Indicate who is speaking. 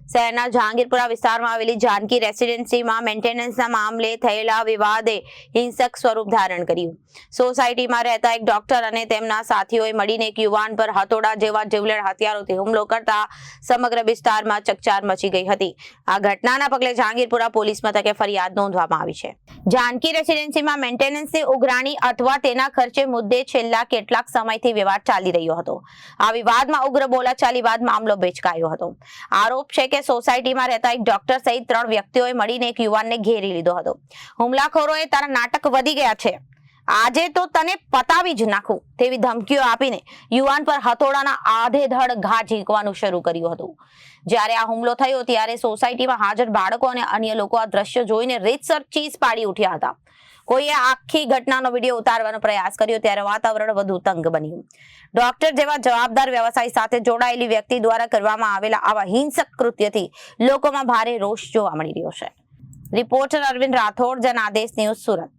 Speaker 1: શહેરના જહાંગીરપુરા વિસ્તારમાં આવેલી જાનકી રેસિડેન્સીમાં મેન્ટેનન્સના મામલે થયેલા વિવાદે હિંસક સ્વરૂપ ધારણ કર્યું. સોસાયટીમાં રહેતા એક ડોક્ટર અને તેમના સાથીઓએ મળીને એક યુવાન પર હથોડા જેવા જીવલેણ હથિયારોથી હુમલો કરતા સમગ્ર વિસ્તારમાં ચકચાર મચી ગઈ હતી. આ ઘટનાના પગલે જહાંગીરપુરા પોલીસ મથકે ફરિયાદ નોંધવામાં આવી છે. જાનકી રેસિડેન્સીમાં મેન્ટેનન્સની ઉઘરાણી અથવા તેના ખર્ચે મુદ્દે છેલ્લા કેટલાક સમયથી વિવાદ ચાલી રહ્યો હતો. આ વિવાદમાં ઉગ્ર બોલાચાલી બાદ મામલો ભેચકાયો હતો. આરોપ છે કે સોસાયટીમાં રહેતા એક ડોક્ટર સહિત 3 વ્યક્તિઓએ મળીને એક યુવાનને ઘેરી લીધો હતો. હુમલાખોરોએ તારા નાટક વધી ગયા છે, આજે તો તને પતાવી જ નાખું તેવી ધમકીઓ આપીને યુવાન પર હથોડાના આધેધડ ઘા ઝીંકવાનું શરૂ કર્યું હતું. જ્યારે આ હુમલો થયો ત્યારે સોસાયટીમાં હાજર બાળકો અને અન્ય લોકો આ દ્રશ્ય જોઈને રીતસર ચીસ પાડી ઉઠ્યા હતા. કોઈએ આખી ઘટનાનો વિડીયો ઉતારવાનો પ્રયાસ કર્યો ત્યારે વાતાવરણ વધુ તંગ બન્યું. ડોક્ટર જેવા જવાબદાર વ્યવસાય સાથે જોડાયેલી વ્યક્તિ દ્વારા કરવામાં આવેલા આવા હિંસક કૃત્યથી લોકોમાં ભારે રોષ જોવા મળી રહ્યો છે. Reporter Arvind Rathod, Janadesh news, Surat.